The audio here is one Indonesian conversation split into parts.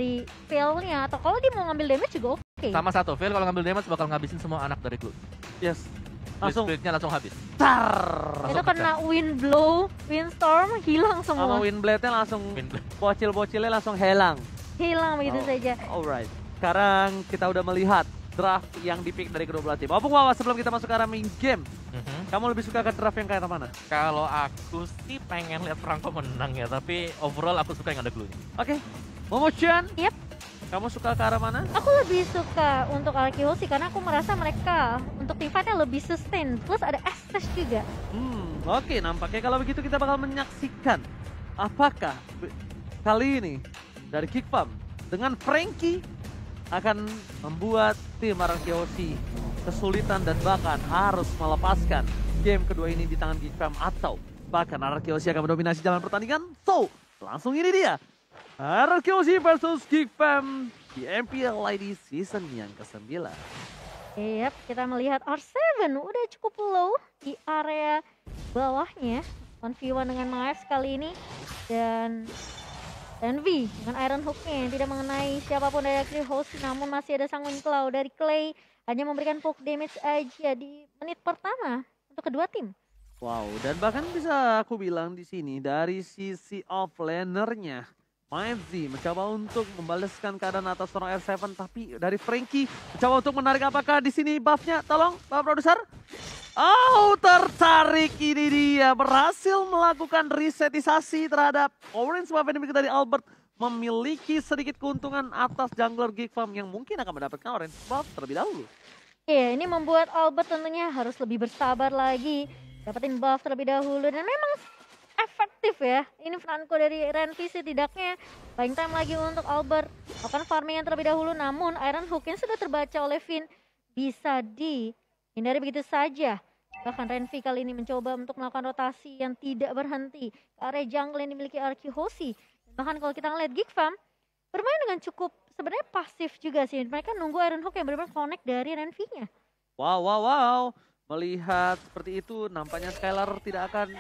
dari fail-nya, atau kalau dia mau ngambil damage juga oke. Sama satu, Veil kalau ngambil damage bakal ngabisin semua anak dari Glue. Yes. Langsung Spiritnya langsung habis. tar. Itu kena wind blow, windstorm, hilang Sama semua. Windblade-nya langsung Windblade. bocil-bocilnya langsung hilang. Hilang begitu Oh, saja. Alright. Sekarang kita udah melihat draft yang dipick dari kedua belah tim. Opung Wawa, sebelum kita masuk ke arah main game, kamu lebih suka ke draft yang kayak mana? Kalau aku sih pengen lihat Franco menang ya, tapi overall aku suka yang ada Glue-nya. Oke. Momo-chan, Yep. kamu suka ke arah mana? Aku lebih suka untuk Arkehosi karena aku merasa mereka untuk team fight-nya lebih sustain. Plus ada Estes juga. Oke, nampaknya kalau begitu kita bakal menyaksikan apakah kali ini dari Geek Farm dengan Frankie akan membuat tim Arkehosi kesulitan dan bahkan harus melepaskan game kedua ini di tangan Geek Farm, atau bahkan Arkehosi akan mendominasi jalan pertandingan. So, langsung ini dia. Arkehosi versus Geek Farm di MPL ID season yang ke-9. Yep, kita melihat R7 udah cukup low di area bawahnya. 1v1 dengan Miles kali ini. Dan V dengan Iron Hook-nya yang tidak mengenai siapapun dari Arkehosi, namun masih ada Sang Wind Claw dari Clay. Hanya memberikan poke damage aja di menit pertama untuk kedua tim. Wow, dan bahkan bisa aku bilang di sini dari sisi offlanernya, Mavzi mencoba untuk membalaskan keadaan atas seorang R7, tapi dari Frankie mencoba untuk menarik. Apakah di sini buff-nya? Tolong, Pak Produser. Oh, tertarik, ini dia. Berhasil melakukan resetisasi terhadap orange buff yang dimiliki dari Albert. Memiliki sedikit keuntungan atas jungler Geek Farm yang mungkin akan mendapatkan orange buff terlebih dahulu. Iya, ini membuat Albert tentunya harus lebih bersabar lagi. Dapetin buff terlebih dahulu, dan memang efektif ya. Ini Franco dari Renvi setidaknya buying time lagi untuk Albert. Akan farming yang terlebih dahulu, namun Iron Hook yang sudah terbaca oleh Finn bisa dihindari begitu saja. Bahkan Renvi kali ini mencoba untuk melakukan rotasi yang tidak berhenti ke area jungle yang dimiliki Arkehosi. Bahkan kalau kita ngeliat Geek Farm bermain dengan cukup sebenarnya pasif juga sih. Mereka nunggu Iron Hook yang benar-benar connect dari Renvi-nya. Wow. Melihat seperti itu, nampaknya Skylar tidak akan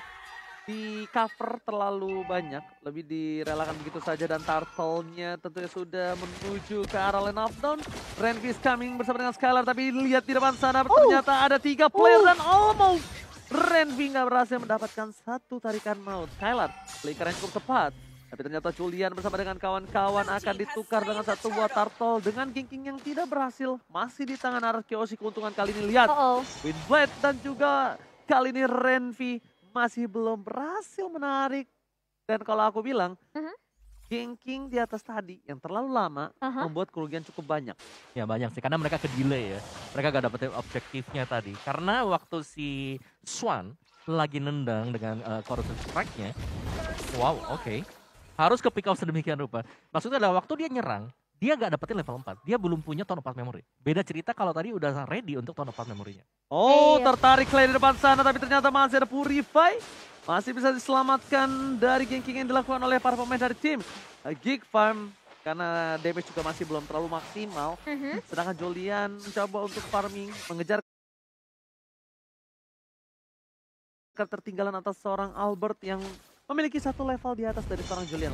di cover terlalu banyak, lebih direlakan begitu saja, dan Turtle-nya tentunya sudah menuju ke arah lane of down. Renvi is coming bersama dengan Skylar, tapi lihat di depan sana ternyata ada 3 player dan almost Renvi nggak berhasil mendapatkan satu tarikan maut. Skylar flickernya cukup tepat, tapi ternyata Julian bersama dengan kawan-kawan akan ditukar dengan satu buah Turtle dengan King yang tidak berhasil. Masih di tangan Arkehosi keuntungan kali ini, lihat Windblade, dan juga kali ini Renvi masih belum berhasil menarik. Dan kalau aku bilang, King di atas tadi yang terlalu lama membuat kerugian cukup banyak. Ya banyak sih, karena mereka ke delay ya. Mereka gak dapetin objektifnya tadi. Karena waktu si Swan lagi nendang dengan Corrosive Strike-nya, wow, oke. Harus ke pick off sedemikian rupa. Maksudnya adalah waktu dia nyerang, dia gak dapetin level 4. Dia belum punya Tone of Path Memory. Beda cerita kalau tadi udah ready untuk Tone of Path Memory-nya. Oh, tertarik Clay di depan sana, tapi ternyata masih ada Purify. Masih bisa diselamatkan dari ganking yang dilakukan oleh para pemain dari tim Geek Farm. Karena damage juga masih belum terlalu maksimal. Sedangkan Julian mencoba untuk farming, mengejar ketertinggalan atas seorang Albert yang memiliki satu level di atas dari seorang Julian.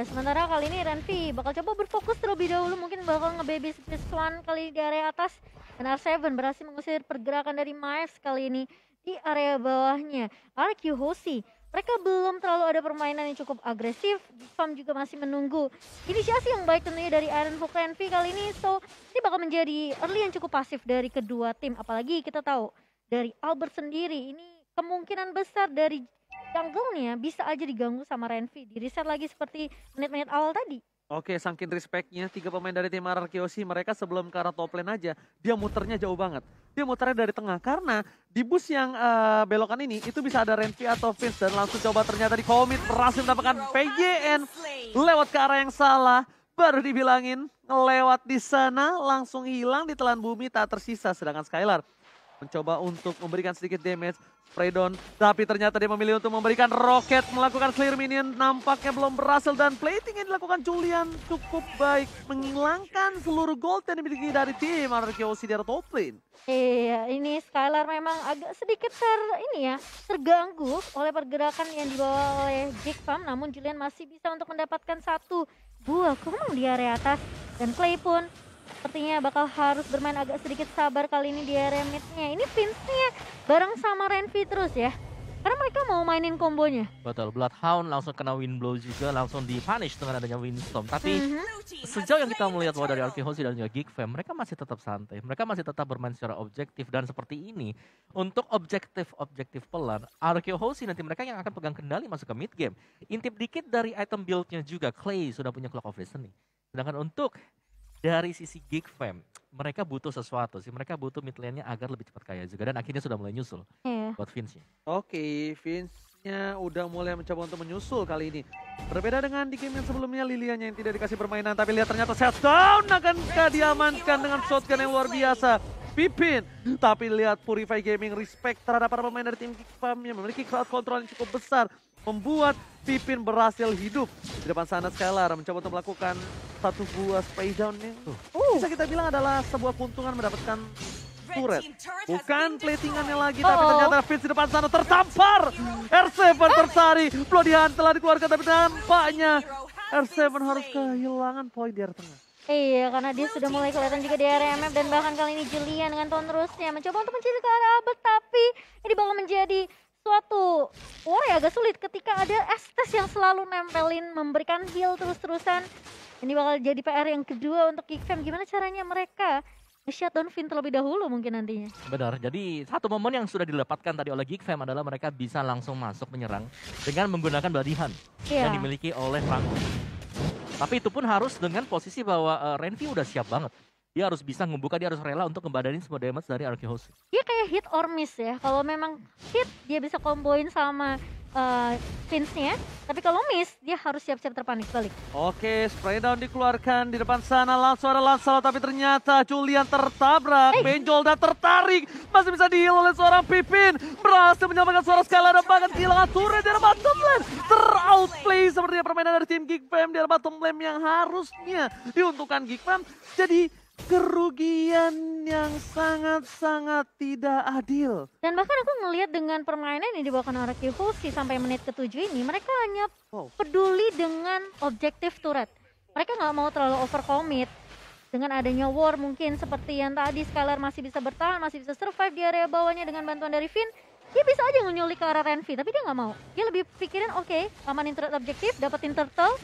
Sementara kali ini Renvi bakal coba berfokus terlebih dahulu, mungkin bakal nge-baby Swan kali di area atas. Dan R7 berhasil mengusir pergerakan dari Miles kali ini di area bawahnya. Arkehosi, mereka belum terlalu ada permainan yang cukup agresif. Farm juga masih menunggu inisiasi yang baik tentunya dari Iron Hook Renvi kali ini. So, ini bakal menjadi early yang cukup pasif dari kedua tim. Apalagi kita tahu dari Albert sendiri, ini kemungkinan besar dari jungle-nya bisa aja diganggu sama Renvi. Di reset lagi seperti menit-menit awal tadi. Oke, saking respect-nya 3 pemain dari tim Arkehosi, mereka sebelum ke arah top lane aja, dia muternya jauh banget. Dia muternya dari tengah, karena di bus yang belokan ini, itu bisa ada Renvi atau Vince, dan langsung coba ternyata di commit, berhasil mendapatkan PGN, lewat ke arah yang salah, baru dibilangin, ngelewat di sana, langsung hilang di telan bumi, tak tersisa. Sedangkan Skylar mencoba untuk memberikan sedikit damage, spray down, tapi ternyata dia memilih untuk memberikan roket, melakukan clear minion, nampaknya belum berhasil, dan plating yang dilakukan Julian cukup baik, menghilangkan seluruh gold yang dimiliki dari tim Arkehosi di arah top lane. Iya, ini Skylar memang agak sedikit terganggu oleh pergerakan yang dibawa oleh Geek Farm, namun Julian masih bisa untuk mendapatkan satu buah komang di area atas. Dan Clay pun sepertinya bakal harus bermain agak sedikit sabar kali ini di area mid-nya. Ini Vince-nya bareng sama Renvi terus ya. Karena mereka mau mainin kombonya. Betul, Bloodhound langsung kena wind blow juga, langsung di-punish dengan adanya windstorm. Tapi sejauh yang kita melihat bahwa dari Arkehosi dan juga Geek Fam, mereka masih tetap santai. Mereka masih tetap bermain secara objektif. Dan seperti ini, untuk objektif pelan, Arkehosi nanti mereka yang akan pegang kendali masuk ke mid game. Intip dikit dari item build-nya juga, Clay sudah punya Clock of Destiny. Sedangkan untuk dari sisi Geek Fam, mereka butuh sesuatu sih. Mereka butuh mid lane-nya agar lebih cepat kaya juga. Dan akhirnya sudah mulai nyusul Iya. buat Vince-nya. Oke, Vince-nya udah mulai mencoba untuk menyusul kali ini. Berbeda dengan di game yang sebelumnya, Lilianya yang tidak dikasih permainan. Tapi lihat ternyata shutdown akankah diamankan dengan shotgun yang luar biasa. Pipin, tapi lihat Purify Gaming respect terhadap para pemain dari tim Geek Fam yang memiliki crowd control yang cukup besar. Membuat Pipin berhasil hidup. Di depan sana Skylar mencoba untuk melakukan satu buah spray down yang bisa kita bilang adalah sebuah keuntungan mendapatkan turret. Bukan platingannya lagi, tapi ternyata Vince di depan sana tertampar. R7 tercari, Bloodihan telah dikeluarkan, tapi nampaknya R7 harus kehilangan poin di area tengah. Iya, karena dia sudah mulai kelihatan juga di area MF dan bahkan kali ini Julian dengan terusnya mencoba untuk mencari ke arah Abed, tapi ini bakal menjadi suatu war yang agak sulit ketika ada Estes yang selalu nempelin memberikan heal terus-terusan. Ini bakal jadi PR yang kedua untuk Geek Fam. Gimana caranya mereka nge-shutdown Vin terlebih dahulu mungkin nantinya. Benar, jadi satu momen yang sudah didapatkan tadi oleh Geek Fam adalah mereka bisa langsung masuk menyerang dengan menggunakan Bloodihan yang dimiliki oleh Franco. Tapi itu pun harus dengan posisi bahwa Renvi udah siap banget. Dia harus bisa ngebuka, dia harus rela untuk ngebadarin semua damage dari Arkehosi. Dia kayak hit or miss ya. Kalau memang hit, dia bisa komboin sama Vince-nya. Tapi kalau miss, dia harus siap-siap terpanik balik. Oke, spray down dikeluarkan di depan sana. Langsung ada Lancelot, tapi ternyata Julian tertabrak. Benjol dan tertarik. Masih bisa di-heal oleh seorang Pipin. Berhasil menyelamatkan suara Skylar dan bahkan kehilangan turret di arah bottom lane. Ter-outplay sepertinya permainan dari tim Geek Fam di arah bottom lane yang harusnya diuntungkan Geek Fam. Jadi kerugian yang sangat-sangat tidak adil. Dan bahkan aku ngelihat dengan permainan yang dibawakan Arkehosi sampai menit ke-7 ini, mereka hanya peduli dengan objektif turret. Mereka nggak mau terlalu overcommit. Dengan adanya war mungkin seperti yang tadi, Skylar masih bisa bertahan, masih bisa survive di area bawahnya dengan bantuan dari Vin. Dia bisa aja nyulik ke arah Renvi, tapi dia nggak mau. Dia lebih pikirin oke, amanin turret objektif, dapetin turtle,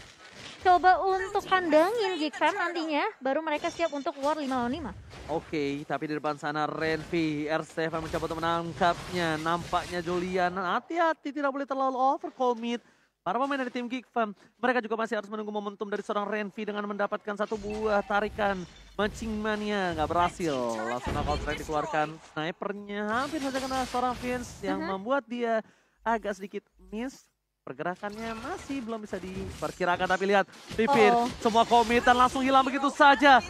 coba untuk kandangin Geek Fam nantinya, baru mereka siap untuk war 5 lawan 5. Oke, tapi di depan sana Renvi, R7 mencoba untuk menangkapnya. Nampaknya Julian, hati-hati tidak boleh terlalu overcommit. Para pemain dari tim Geek Fam, mereka juga masih harus menunggu momentum dari seorang Renvi dengan mendapatkan satu buah tarikan. Mancing Mania nggak berhasil, langsung knockout strike dikeluarkan. Snipernya hampir saja kena seorang Vince yang membuat dia agak sedikit miss. Pergerakannya masih belum bisa diperkirakan, tapi lihat Pipin semua komitan langsung hilang begitu saja.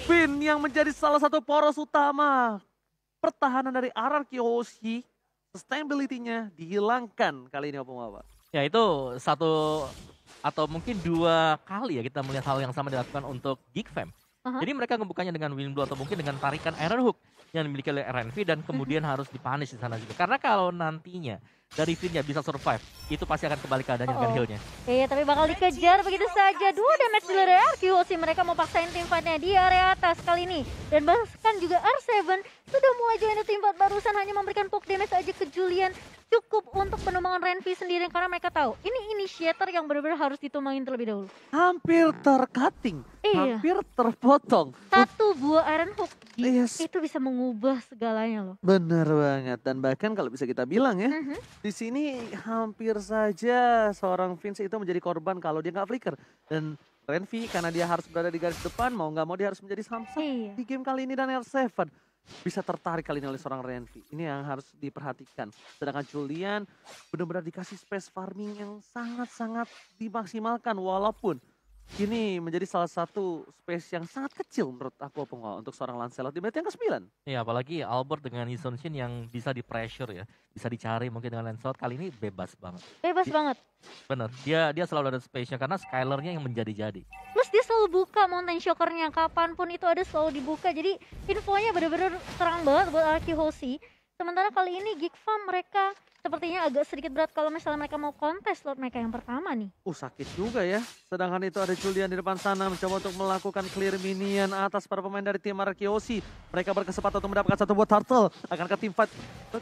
Vin yang menjadi salah satu poros utama pertahanan dari Arkehosi, sustainability-nya dihilangkan kali ini Opung Wawa. Ya itu satu atau mungkin dua kali ya kita melihat hal yang sama dilakukan untuk Geek Fam. Jadi mereka ngebukanya dengan wind blow atau mungkin dengan tarikan Iron Hook yang dimiliki oleh RNV dan kemudian harus dipunish di sana juga. Karena kalau nantinya dari Vin-nya bisa survive, itu pasti akan kembali keadaannya dengan heal-nya. Iya, tapi bakal dikejar begitu saja. 2 damage dari Arkehosi, mereka mau paksain tim fight-nya di area atas kali ini. Dan bahkan juga R7 sudah mulai join the team fight barusan hanya memberikan poke damage aja ke Julian. Cukup untuk penumbangan Renvi sendiri karena mereka tahu ini initiator yang benar-benar harus ditumbangin terlebih dahulu. Hampir tercutting, hampir terpotong. Satu buah Iron Hook itu bisa mengubah segalanya loh. Bener banget, dan bahkan kalau bisa kita bilang ya, di sini hampir saja seorang Vince itu menjadi korban kalau dia nggak flicker. Dan Renvi karena dia harus berada di garis depan, mau nggak mau dia harus menjadi samsak di game kali ini, dan R7 bisa tertarik kali ini oleh seorang Renvi. Ini yang harus diperhatikan. Sedangkan Julian benar-benar dikasih space farming yang sangat-sangat dimaksimalkan, walaupun ini menjadi salah satu space yang sangat kecil menurut aku untuk seorang Lancelot di menit yang ke-9. Iya, apalagi Albert dengan Yison Shin yang bisa di pressure ya, bisa dicari mungkin dengan Lancelot kali ini bebas banget. Bebas banget. Bener, dia selalu ada space-nya karena Skylar-nya yang menjadi-jadi. Plus dia selalu buka Mountain Shocker-nya, kapanpun itu ada selalu dibuka. Jadi infonya bener-bener terang banget buat Arkehosi. Sementara kali ini Geek Farm mereka sepertinya agak sedikit berat kalau misalnya mereka mau kontes slot mereka yang pertama nih. Sakit juga ya. Sedangkan itu ada Julian di depan sana mencoba untuk melakukan clear minion atas para pemain dari tim Arkeosi. Mereka berkesempatan untuk mendapatkan satu buah turtle. Akankah tim fight?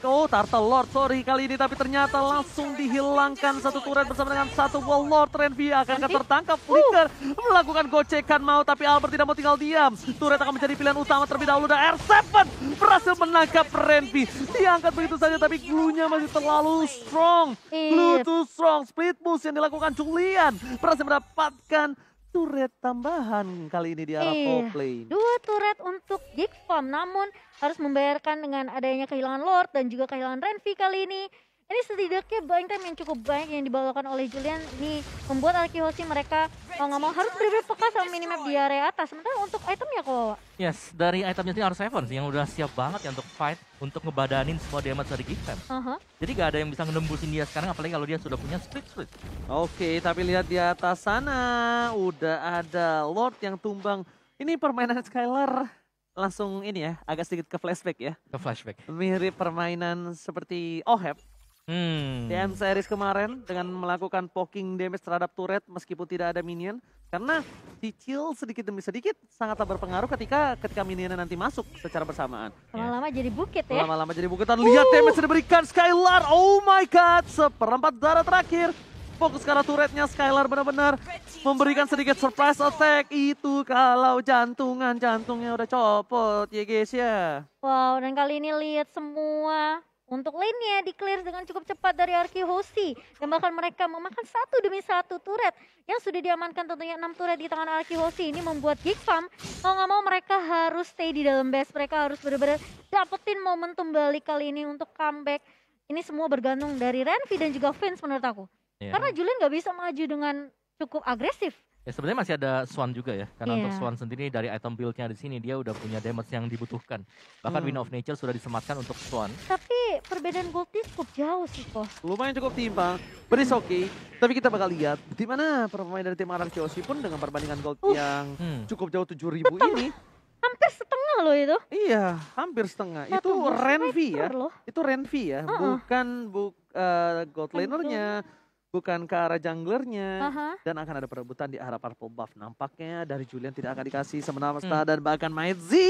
Oh, turtle Lord, sorry kali ini. Tapi ternyata langsung dihilangkan satu turret bersama dengan satu buah Lord Renvi. Akankah tertangkap? Flicker melakukan gocekan mau, tapi Albert tidak mau tinggal diam. Turret akan menjadi pilihan utama terlebih dahulu. Dan R7 berhasil menangkap Renvi. Diangkat begitu saja, tapi glue-nya masih terlalu strong. Glue too strong. Split boost yang dilakukan Julian berhasil mendapatkan turret tambahan kali ini di arah top lane. 2 turret untuk Geek Farm, namun harus membayarkan dengan adanya kehilangan Lord dan juga kehilangan Renvi kali ini. Ini setidaknya buying time yang cukup banyak yang dibawakan oleh Julian. Ini membuat Arkeosi mereka kalau nggak mau harus benar-benar peka sama minimap di area atas. Sementara untuk itemnya kok. Yes, dari itemnya sih R7 sih yang udah siap banget ya untuk fight, untuk ngebadanin semua damage dari Geek Farm. Jadi gak ada yang bisa ngenembusin dia sekarang, apalagi kalau dia sudah punya split. Oke, tapi lihat di atas sana udah ada Lord yang tumbang. Ini permainan Skylar langsung ini ya, agak sedikit ke flashback ya. Ke flashback. Mirip permainan seperti Oheb di M series kemarin dengan melakukan poking damage terhadap turret meskipun tidak ada minion. Karena cicil sedikit demi sedikit sangatlah berpengaruh ketika minionnya nanti masuk secara bersamaan. Lama-lama jadi bukit ya. Lama-lama jadi bukitan. Lihat damage yang diberikan Skylar. Oh my god, seperempat darah terakhir. Fokus ke arah turretnya Skylar benar-benar memberikan sedikit surprise attack. Itu kalau jantungnya udah copot ya guys ya. Wow, dan kali ini lihat semua untuk lane-nya di-clear dengan cukup cepat dari Arkeosi. Dan bahkan mereka memakan satu demi satu turret yang sudah diamankan, tentunya 6 turret di tangan Arkeosi. Ini membuat Geek Farm mau nggak mau mereka harus stay di dalam base. Mereka harus benar-benar dapetin momentum balik kali ini untuk comeback. Ini semua bergantung dari Renvi dan juga Vince menurut aku. Karena Julian nggak bisa maju dengan cukup agresif. Ya sebenarnya masih ada Swan juga ya, karena untuk Swan sendiri dari item build-nya di sini dia udah punya damage yang dibutuhkan. Bahkan Wind of Nature sudah disematkan untuk Swan. Tapi perbedaan goldnya cukup jauh sih kok. Lumayan cukup timpang, but it's okay. Tapi kita bakal lihat di mana pemain dari tim Arkeosi pun dengan perbandingan gold yang cukup jauh 7.000 ini. Hampir setengah loh itu. Iya, hampir setengah. Itu Renvi ya. Itu Renvi ya, bukan gold lanernya. Bukan ke arah junglernya. Dan akan ada perebutan di arah purple buff. Nampaknya dari Julian tidak akan dikasih semena-mena dan bahkan Maidzi.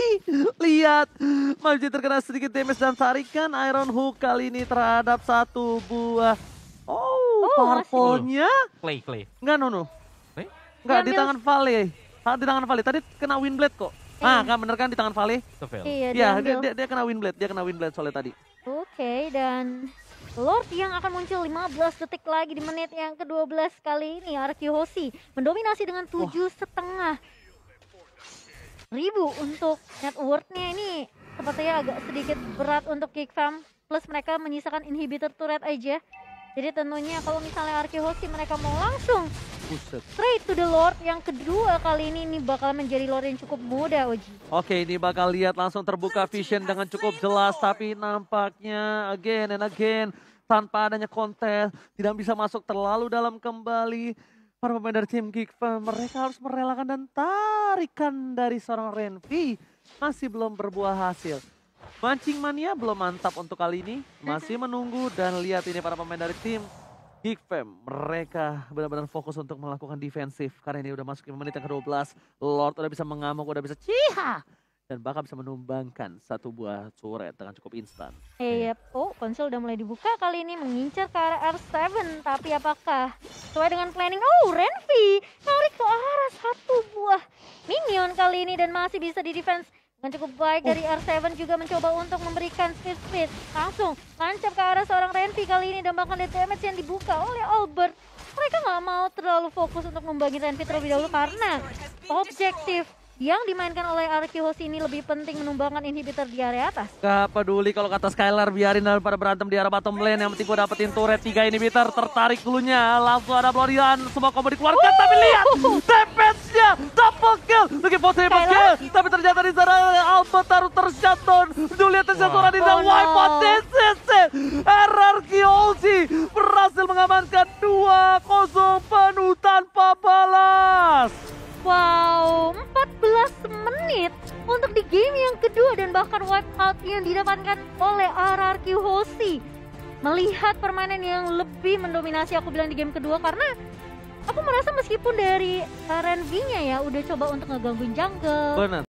Lihat, Maidzi terkena sedikit damage dan tarikan Iron Hook kali ini terhadap satu buah. Purple-nya. Clay. Enggak, no. Clay? Enggak, di tangan Vale. Di tangan Vale, tadi kena Windblade kok. Kan bener kan di tangan Vale? Iya, dia kena Windblade soalnya tadi. Oke, dan Lord yang akan muncul 15 detik lagi di menit yang ke-12 kali ini. Arkeosi mendominasi dengan 7,5 ribu untuk net worth-nya. Ini sepertinya agak sedikit berat untuk Geek Farm. Plus mereka menyisakan inhibitor turret aja. Jadi tentunya kalau misalnya Arkeosi mereka mau langsung straight to the Lord yang kedua kali ini bakal menjadi Lord yang cukup mudah, Oji. Oke, ini bakal lihat langsung terbuka vision dengan cukup jelas. Tapi nampaknya again and again tanpa adanya kontes, tidak bisa masuk terlalu dalam kembali. Para pemain dari tim Geek Farm, mereka harus merelakan dan tarikan dari seorang Renvi masih belum berbuah hasil. Mancing mania belum mantap untuk kali ini, masih menunggu. Dan lihat ini para pemain dari tim Geek Farm, mereka benar-benar fokus untuk melakukan defensif. Karena ini udah masuk ke menit yang ke-12, Lord udah bisa mengamuk, udah bisa ciha. Dan bahkan bisa menumbangkan satu buah turret dengan cukup instan. Konsol udah mulai dibuka kali ini mengincar ke arah R7. Tapi apakah sesuai dengan planning? Renvi narik ke arah satu buah minion kali ini dan masih bisa di defense dengan cukup baik. Dari R7 juga mencoba untuk memberikan speed. Langsung lancap ke arah seorang Renvi kali ini dan bahkan ada damage yang dibuka oleh Albert. Mereka nggak mau terlalu fokus untuk membagi Renvi terlebih dahulu karena objektif yang dimainkan oleh Arkeosi ini lebih penting menumbangkan inhibitor di area atas. Gak peduli kalau kata Skylar, biarin daripada berantem di arah bottom lane. Yang penting gue dapetin turret 3 inhibitor, tertarik dulunya. Langsung ada Florian, semua combo dikeluarkan. Tapi lihat, damage-nya double kill. Lagi for triple kill. Tapi ternyata di sana Albert taruh tershutdown. Julian tershutdown di sana. Wipe out DCC. Arkeosi berhasil mengamankan 2-0 penuh tanpa balas. Wow, 14 menit untuk di game yang kedua dan bahkan wipe out yang didapatkan oleh RRQ Hoshi. Melihat permainan yang lebih mendominasi aku bilang di game kedua, karena aku merasa meskipun dari Renvi-nya ya udah coba untuk ngegangguin jungle, Benar.